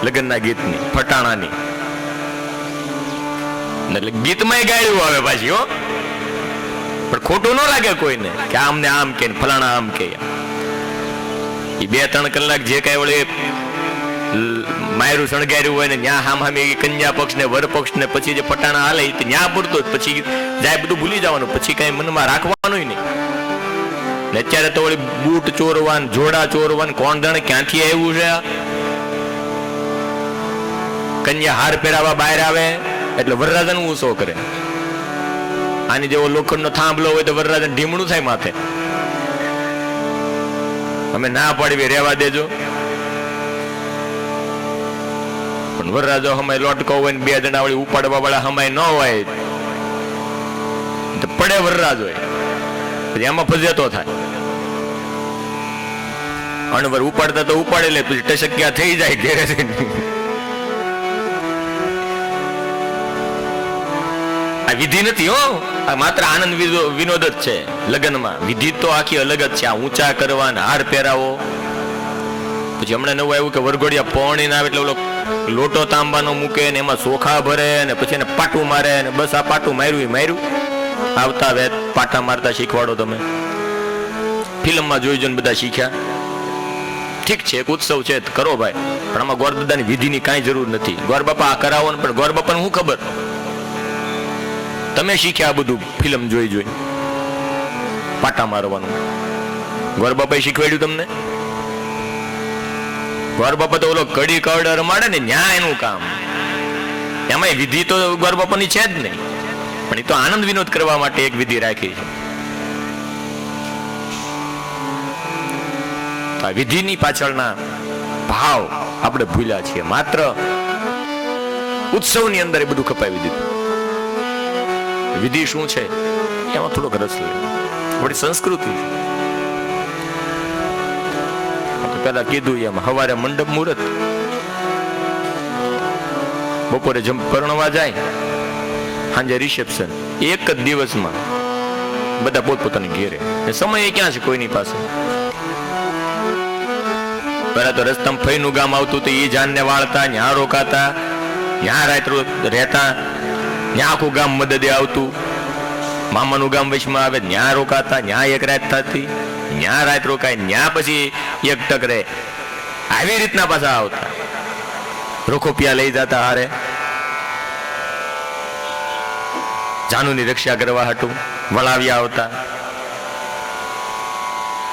લગ્નના ગીતની, ફટાણાની. એટલે ગીતમાં ગાયું આવે પાછી હો, પણ ખોટું ન લાગે કોઈને કે આમને આમ કે ફલાણા આમ કે. એ 2-3 કલાક જે કઈ ઓળે માયરું શણગાર્યું હોય ને ત્યાં હામ હામી કન્યા પક્ષ ને વર પક્ષ ને પછી જે ફટાણા હાલે ત્યાં પૂરતો પછી જાય બધું ભૂલી જવાનું, પછી કઈ મનમાં રાખવાનું નહીં. ને અત્યારે તો ઓલી બૂટ ચોરવાન, જોડા ચોરવાન, કોણ જાણે ક્યાંથી આવ્યું છે. કન્યા હાર પહેરાવા બહાર આવે એટલે વરરાજાનું ઊંચો કરે. આની જેવો લોખંડનો થાંભલો હોય તો વરરાજાને ઢીમણું થાય માથે. અમે ના પાડવી, રહેવા દેજો. પણ વરરાજો હમાય લોટકો હોય ને 2 જણા વળી ઉપાડવા વાળા હમાય ન હોય તો પડે વરરાજ હોય, પછી એમાં ફજેતો થાય. અણવર ઉપાડતા તો ઉપાડે લે, પછી ટસક્યા થઈ જાય ઘેરે. આ વિધિ નથી હો, આ માત્ર આનંદ વિનોદ જ છે. લગ્નમાં વિધિ તો આખી અલગ જ છે. આ ઊંચા કરવા, હાર પહેરાવો. પછી હમણાં નવું આવ્યું કે વરઘોડિયા પૌણી ના આવે એટલે ઓલો લોટો તાંબાનો મૂકે ને એમાં ચોખા ભરે ને પછી એને પાટું મારે ને બસ આ પાટું માર્યું. આવતા વેત પાટા મારતા શીખવાડો તમે. ફિલ્મમાં જોઈ જોઈને બધા શીખ્યા. ઠીક છે, એક ઉત્સવ છે કરો ભાઈ, પણ આમાં ગોરદાદાની વિધિની કાંઈ જરૂર નથી. ગોર બાપા આ કરાવો ને, પણ ગોર બાપાને શું ખબર? તમે શીખ્યા બધું ફિલ્મ જોઈ પાટા મારવાનું. ગોર બાપાએ શીખવાડ્યું તમને? ગોર બાપા તો ઓલો કડી કવડ રમાડે ને ન્યા એનું કામ. એમાં વિધિ તો ગોર બાપાની છે જ નહીં, પણ એ તો આનંદ વિનોદ કરવા માટે એક વિધિ રાખી છે. આ વિધિની પાછળના ભાવ આપણે ભૂલ્યા છીએ. માત્ર ઉત્સવની અંદર એ બધું ખપાવી દીધું. વિધિ શું છે એમાં થોડોક રસ લે. વળી સંસ્કૃતિ પેલા કીધું એમ, હવારે મંડપ મુહૂર્ત, બપોરે પરણવા જાય, સાંજે રિસેપ્શન. એક જ દિવસમાં બધા પોતપોતાની ઘેરે. સમય ક્યાં છે કોઈની પાસે? પેલા તો રસ્તામાં ફઈનું ગામ આવતું તો એ જાનને વાળતા, ન્યા રોકાતા, ન્યા રાત રહેતા, ન્યા આખું ગામ મદદે આવતું. મામાનું ગામ વચમાં આવે, ન્યા રોકાતા, ન્યા એક રાત થતી, ન્યા રાત રોકાય, ન્યા પછી એક ટક રહે. આવી રીતના પાછા આવતા, રોખોપિયા લઈ જતા હારે જાનુની રક્ષા કરવા હાટું વળાવ્યા આવતા.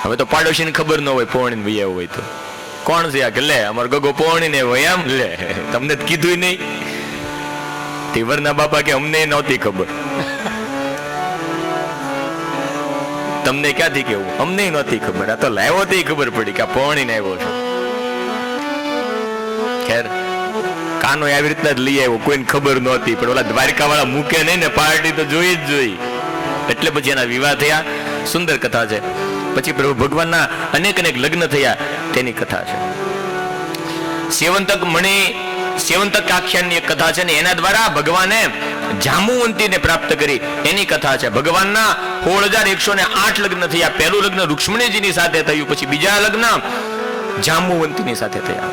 હવે તો પાડોશીને ખબર ન હોય પૌણી વૈયા હોય તો કોણ છે આ કે લે અમારો ગગો પૌણી ને હોય એમ લે, તમને કીધું નહીં. તીવરના બાપા કે અમને નહોતી ખબર. તમને ક્યાંથી કેવું? અમને નહોતી ખબર, આ તો લાવ્યો તો ખબર પડી કે આ પૌણી ને આવ્યો છે. ખેર કાનો આવી રીતના જ લઈ આવ્યો, કોઈને ખબર નહોતી. પણ ઓલા દ્વારકા વાળા મૂકે નહીં ને, પાર્ટી તો જોઈ જ જોઈ. એટલે પછી એના વિવાહ થયા. સુંદર કથા છે. પછી પ્રભુ ભગવાનના અનેક લગ્ન થયા તેની કથા છે. સેવંતક આખ્યાનની એક કથા છે ને, એના દ્વારા ભગવાને જાંબુવંતીને પ્રાપ્ત કરી એની કથા છે. ભગવાનના 16,108 લગ્ન થયા. પહેલું લગ્ન રૂક્ષ્મણીજીની સાથે થયું, પછી બીજા લગ્ન જાંબુવંતીની સાથે થયા.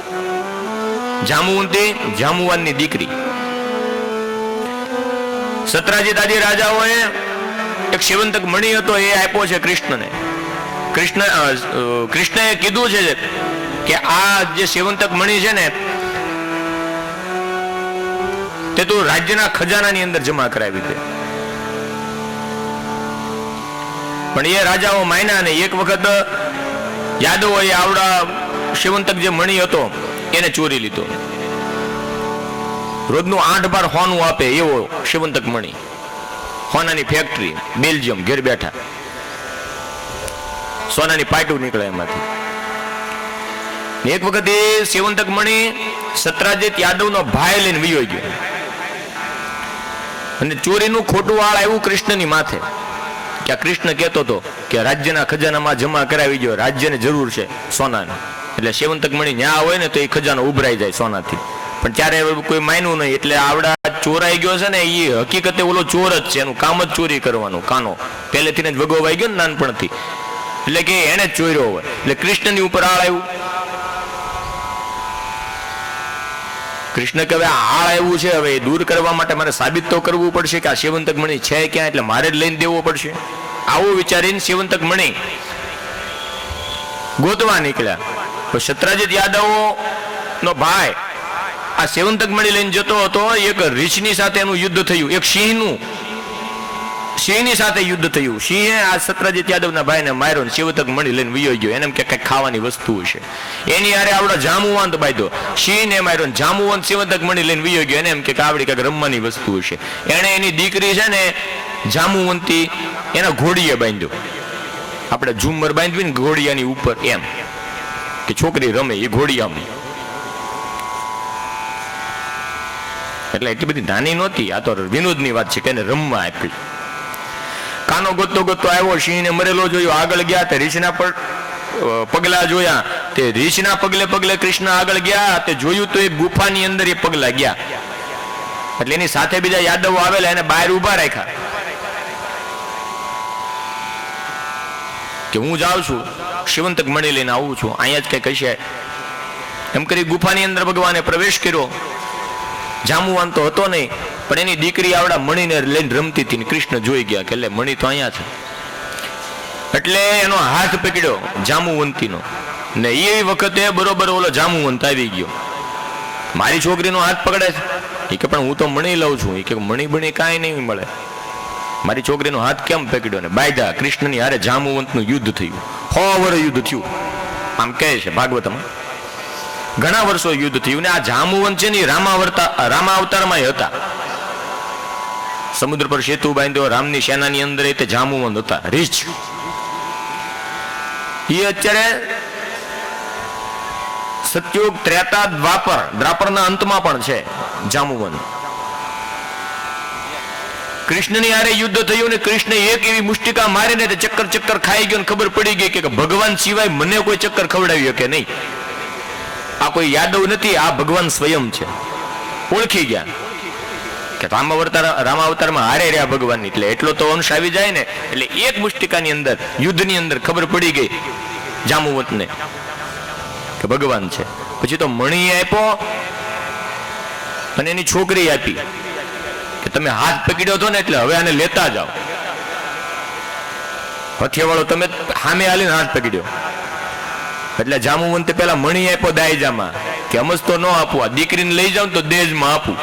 જાંબુવંતી જાંબુવાનની દીકરી. સત્રાજીત આદિ રાજાઓએ એક સેવંતક મણી હતો, એ આપ્યો છે કૃષ્ણને. કૃષ્ણએ કીધું છે કે આ જે સેવંતક મણી છે ને તે તું રાજ્યના ખજાનાની અંદર જમા કરાવી દે. પણ એ રાજાઓ માન્યા ને એક વખત યાદવોએ આવડા સેવંતક જે મણી હતો એને ચોરી લીધો. રોજનું 8 બાર હોનું આપે એવો સેવંતક મણી. હોનાની ફેક્ટરી બેલ્જિયમ ઘેર બેઠા સોનાની પાટું નીકળે એમાંથી. એક વખત એ સેવંતક મણી સત્રાજીત યાદવનો ભાઈ લઈને વિયો ગયો અને ચોરીનું ખોટું વાળ આવ્યું કૃષ્ણની માથે કે કૃષ્ણ કહેતો હતો કે રાજ્યના ખજાનામાં જમા કરાવી ગયો, રાજ્યને જરૂર છે સોનાની. એટલે સેવંતક મણી ન્યા હોય ને તો એ ખજાનો ઉભરાઈ જાય સોનાથી. પણ ત્યારે કોઈ માન્યું નહીં, એટલે આવડા ચોરાઈ ગયો છે ને એ હકીકતે ઓલો ચોર જ છે, એનું કામ જ ચોરી કરવાનું. કાનો પહેલેથી જ વગોવાઈ ગયો ને નાનપણથી, એટલે કે એને જ ચોર્યો હોય. એટલે કૃષ્ણની ઉપર આળ આવ્યું. કૃષ્ણ કે હવે આળ આવ્યું છે, હવે દૂર કરવા માટે મારે સાબિત તો કરવું પડશે કે આ સેવંતક મણી છે ક્યાં, એટલે મારે જ લઈને દેવો પડશે. આવું વિચારીને સેવંતક મણી ગોતવા નીકળ્યા. સત્રાજીત યાદવ નો ભાઈ આ સેવંતક મણી લઈને જતો હતો. એક રીછની સાથે એનું યુદ્ધ થયું, એક સિંહની સાથે યુદ્ધ થયું. સિંહે આ સત્રાજીત યાદવના ભાઈને માર્યો ને સેવંતક મણી લઈને વિયો ગયો. એને કે કઈક ખાવાની વસ્તુ છે, એની હારે આવડો જાંબુવંત બાંધ્યો. સિંહને માર્યો ને જાંબુવંત સેવંતક મણી લઈને વિયો ગયો. એને એમ કે આવડી કઈક રમવાની વસ્તુ છે. એને એની દીકરી છે ને જાંબુવંતી એના ઘોડીએ બાંધ્યો. આપણે ઝુમર બાંધવી ને ઘોડિયાની ઉપર, એમ કે છોકરી રમે એ ઘોડિયામાં. એટલે એટલી બધી નાની નહોતી, આ તો વિનોદની વાત છે કે એને રમવા આપી. કાનો ગોતતો ગોતતો આવ્યો, સિંહને મરેલો જોયો. આગળ ગયા તે રીછના પગલા જોયા, તે રીછના પગલે પગલે કૃષ્ણ આગળ ગયા. તે જોયું તો એક ગુફાની અંદર એ પગલા ગયા. એટલે એની સાથે બીજા યાદવો આવેલા, એને બહાર ઉભા રાખ્યા કે હું જાઉં છું, સેવંતક મણી લઈને આવું છું, અહીંયા જ કઈ કહેશે. એમ કરી ગુફાની અંદર ભગવાને પ્રવેશ કર્યો. જાંબુવાન તો હતો નહીં, પણ એની દીકરી આવડા મણીને લઈને રમતી હતી. કૃષ્ણ જોઈ ગયા કે એટલે મણી તો અહીંયા છે. એટલે એનો હાથ પકડ્યો જાંબુવંતીનો, ને એ વખતે બરોબર ઓલો જાંબુવંત આવી ગયો. મારી છોકરીનો હાથ પકડે છે. એ કે પણ હું તો મણી લઉં છું. એ કે મણી બણી કાંઈ નહીં મળે, મારી છોકરીનો હાથ કેમ પકડ્યો? ને બાયદા કૃષ્ણની હારે જાંબુવંતનું યુદ્ધ થયું. 100 વર્ષ યુદ્ધ થયું. આમ કહે છે ભાગવતમાં, ઘણા વર્ષો યુદ્ધ થયું. ને આ જાંબુવંત છે ને રામાવતારમાં હતા. સમુદ્ર પર સેતુ બાંધ્યો, રામની સેનાની અંદર તે જાંબુવંત હતા, રીછ. એ અત્યારે સતયુગ, ત્રેતા, દ્વાપરના અંતમાં પણ છે જાંબુવંત. કૃષ્ણની હારે યુદ્ધ થયું ને કૃષ્ણ એક એવી મુષ્ટિકા મારીને ચક્કર ખાઈ ગયો ને ખબર પડી ગઈ કે ભગવાન સિવાય મને કોઈ ચક્કર ખવડાવી શકે નહીં. આ કોઈ યાદવ નથી, આ ભગવાન સ્વયં છે. ઓળખી ગયા કે રામાવતારમાં હારે રહ્યા ભગવાન. એટલે એટલો તો અંશ આવી જાય ને, એટલે એક મુષ્ટિકાની અંદર યુદ્ધની અંદર ખબર પડી ગઈ જાંબુવંતને કે ભગવાન છે. પછી તો મણી આપ્યો અને એની છોકરી આપી કે તમે હાથ પકડ્યો હતો ને એટલે હવે આને લેતા જાઓ. હથિયાવાળો તમે સામે હાલીને હાથ પકડ્યો. એટલે જાંબુવંતે પેલા મણી આપ્યો દાયજામાં કે અમસ તો ન આપવું, આ દીકરીને લઈ જાવ તો દેજમાં આપું.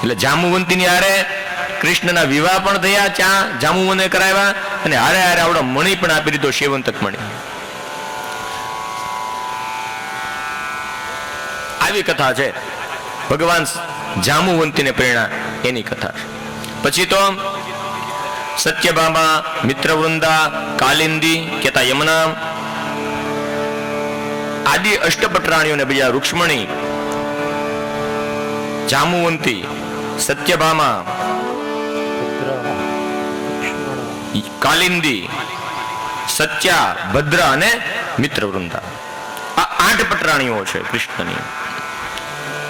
એટલે જાંબુવંતીની હારે કૃષ્ણના વિવાહ પણ થયા, ત્યાં જાંબુવને કરાવ્યા, અને હારે હારે આવડો મણી પણ આપી દીધો, સેવંતક મણી. આવી કથા છે ભગવાન જાંબુવંતીને પ્રેરણા, એની કથા. પછી તો સત્યભામા, મિત્રવૃંદા, કાલિંદી કેતા યમુના આદિ અષ્ટપટરાણીઓને બીજા રૂક્ષ્મણી, જાંબુવંતી, સત્યભામા, કાલિંદી, સત્યા, ભદ્રા અને મિત્રવૃંદા. આ 8 પટરાણીઓ છે કૃષ્ણની.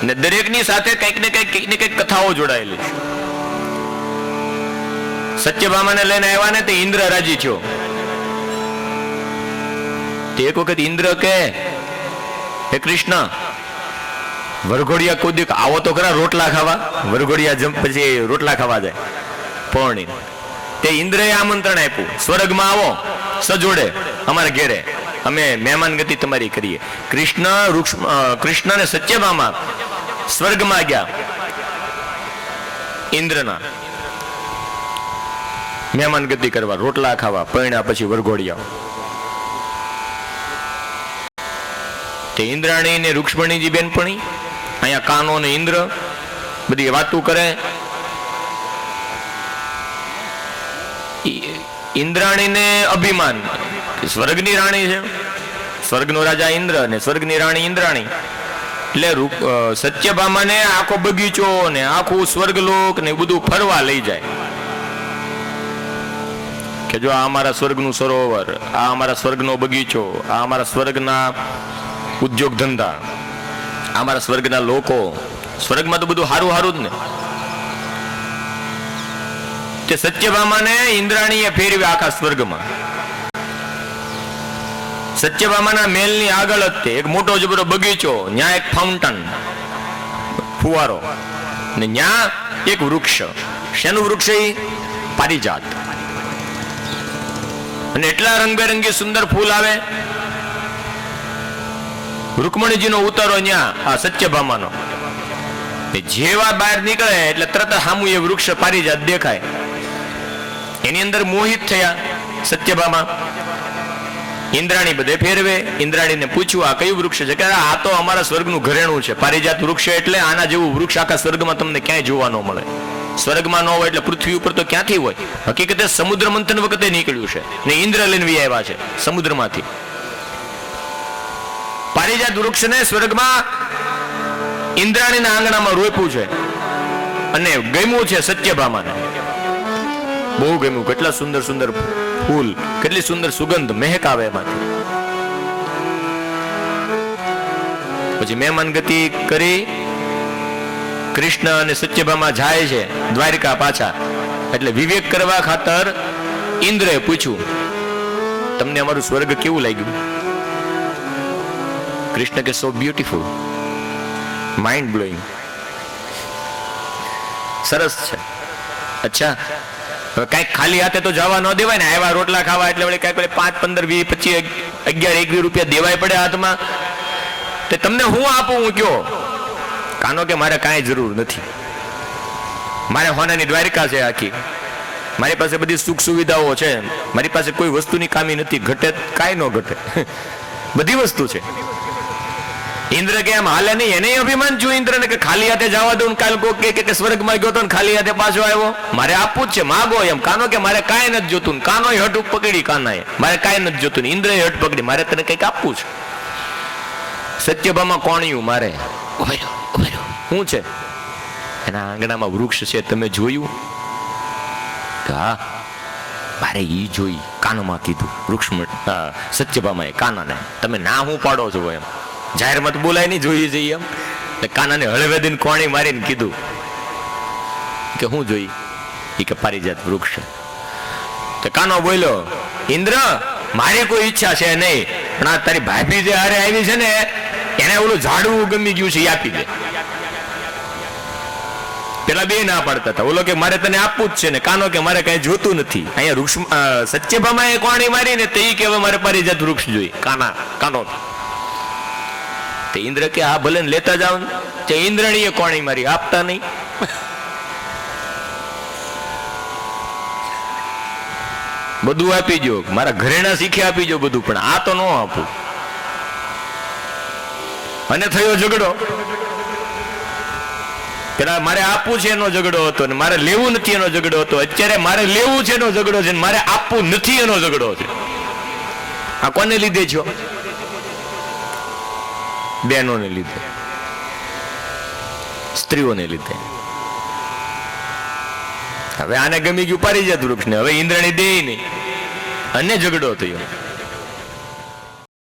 ને દરેકની સાથે કંઈક ને કંઈક કથાઓ જોડાયેલી છે. સત્યભામાને લઈને આવ્યા ને તે ઇન્દ્ર રાજી થયો. તે એક વખત ઇન્દ્ર કે હે કૃષ્ણ, વરઘોડિયા કોઈ આવો તો ખરા રોટલા ખાવા. વરઘોડિયા પછી રોટલા ખાવા જાય પૌર્ણિમ. તે ઇન્દ્રએ આમંત્રણ આપ્યું, સ્વર્ગમાં આવો સજોડે અમારા ઘેરે, અમે મહેમાન ગતિ તમારી કરીએ. કૃષ્ણ ને સત્યભામા સ્વર્ગમાં ગયા ઇન્દ્રના મહેમાન ગતિ કરવા, રોટલા ખાવા, પૈણા પછી વરઘોડિયા. તે ઇન્દ્રાણી ને રૂક્ષ્મણીજી બેનપણી, અહીંયા કાનો ને ઇન્દ્ર બધી વાતું કરે. ઇન્દ્રાણીને અભિમાન, સ્વર્ગની રાણી છે, સ્વર્ગનો રાજા ઇન્દ્ર અને સ્વર્ગની રાણી ઇન્દ્રાણી. એટલે સત્યભામાને આખો બગીચો ને આખું સ્વર્ગલોક ને બધું ફરવા લઈ જાય કે જો આ અમારા સ્વર્ગનું સરોવર, આ અમારા સ્વર્ગનો બગીચો, આ અમારા સ્વર્ગના ઉદ્યોગ ધંધા, અમારા સ્વર્ગના લોકો. સ્વર્ગમાં તો બધું હારું હારું જ ને. તે સત્યભામાને ઇન્દ્રાણીએ ફેરવી આખા સ્વર્ગમાં. સત્યભામાના મહેલની આગળ જ તે એક મોટો જબરો બગીચો, ન્યા એક ફાઉન્ટન ફુવારો ને ન્યા એક વૃક્ષ. શેનું વૃક્ષ? એ પારિજાત. અને એટલા રંગબેરંગી સુંદર ફૂલ આવે. રૂકમણીજીનો ઉતારો ન્યા આ સત્યભામાનો. જેવા બહાર નીકળે એટલે તરત સામું એ વૃક્ષ પારિજાત દેખાય. એની અંદર મોહિત થયા સત્યભામા. ઇન્દ્રાણી બધે ફેરવે. ઇન્દ્રાણીને પૂછ્યું આ કયું વૃક્ષ છે? કે આ તો અમારા સ્વર્ગનું ઘરેણું છે, પારિજાત વૃક્ષ. એટલે આના જેવું વૃક્ષ આખા સ્વર્ગમાં તમને ક્યાંય જોવા ન મળે. સ્વર્ગમાં ન હોય એટલે પૃથ્વી ઉપર તો ક્યાંથી હોય? હકીકતે સમુદ્ર મંથન વખતે નીકળ્યું છે ને ઇન્દ્ર લઈને આવ્યા છે સમુદ્રમાંથી. પારિજાત વૃક્ષને સ્વર્ગમાં ઇન્દ્રાણીના આંગણામાં રોપ્યું છે અને ગમ્યું છે સત્યભામાને. બહુ ગમ્યું. કેટલા સુંદર સુંદર ફૂલ, કેટલી સુંદર સુગંધ મહેક આવે એમાંથી. પછી મહેમાન ગતિ કરી કૃષ્ણ અને સત્યભામા જાય છે દ્વારિકા પાછા. એટલે વિવેક કરવા ખાતર ઇન્દ્રએ પૂછ્યું તમને અમારું સ્વર્ગ કેવું લાગ્યું? કૃષ્ણ કે સો બ્યુટીફુલ, માઇન્ડ બ્લોઈંગ, સરસ છે. અચ્છા, કઈક ખાલી હાથે તો જવા ન દેવાય ને. આવ્યા રોટલા ખાવા એટલે વળી કઈક 5, 15, 20, 25, 11, 21 રૂપિયા દેવાય પડે હાથમાં. તે તમને હું આપું? હું કયો? કાનો કે મારે કાંઈ જરૂર નથી, મારે હોનાની દ્વારિકા છે આખી, મારી પાસે બધી સુખ સુવિધાઓ છે, મારી પાસે કોઈ વસ્તુની કામી નથી, ઘટે કાંઈ ન ઘટે, બધી વસ્તુ છે. ઇન્દ્ર કે એમ હાલે નહીં. એને અભિમાન છું ઇન્દ્રને કે ખાલી હાથે જવા દઉં. કાલ કે સ્વર્ગમાં ગયો તો ખાલી હાથે પાછો આવ્યો. મારે આપવું જ છે, માગો એમ. કાનો કે મારે કાંઈ નથી જોતું. કાનો હટ પકડી કાનાએ, મારે કાંઈ નથી જોતું. ઇન્દ્રએ હટ પકડી, મારે તને કંઈક આપવું છે. સત્યભામા કોણ્યું મારે શું છે? એના આંગણામાં વૃક્ષ છે, તમે જોયું? હા, મારે ઈ જોઈ. કાનમાં કીધું વૃક્ષ. સત્યભામાએ કાનાને તમે ના હું પાડો છો એમ જાહેરમાં તો બોલાય નહીં, જોઈએ જઈએ એમ. કાનાને હળવે દઈને કોણી મારીને કીધું કે હું જોઈ? એ કે પારિજાત વૃક્ષ. તો કાનો બોલ્યો ઇન્દ્ર મારી કોઈ ઈચ્છા છે નહીં, પણ આ તારી ભાભી જે હારે આવી છે ને એને ઓલું ઝાડવું ગમી ગયું છે, એ આપી દે. પેલા બે ના પાડતા હતા. ઓલો કે મારે તને આપવું જ છે ને. કાનો કે મારે કઈ જોતું નથી. અહીંયા વૃક્ષ સત્યભામાએ કોણી મારી ને તે કે મારે પારિજાત વૃક્ષ જોઈ. કાનો તે ઇન્દ્ર કે આ ભલે લેતા જાવ. તે ઇન્દ્રણીએ કોણી મારી, આપતા નહીં. બધું આપી જો, મારા ઘરેણા શીખે આપી જો બધું, પણ આ તો ન આપું. અને થયો ઝઘડો. પેલા મારે આપવું છે એનો ઝઘડો હતો ને મારે લેવું નથી એનો ઝઘડો હતો. અત્યારે મારે લેવું છે એનો ઝઘડો છે ને મારે આપવું નથી એનો ઝઘડો છે. આ કોને લીધે છો? બહેનોને લીધે, સ્ત્રીઓને લીધે. હવે આને ગમી ગયું પારિજાત વૃક્ષને, હવે ઇન્દ્રણી દે નહીં અને ઝઘડો થયો.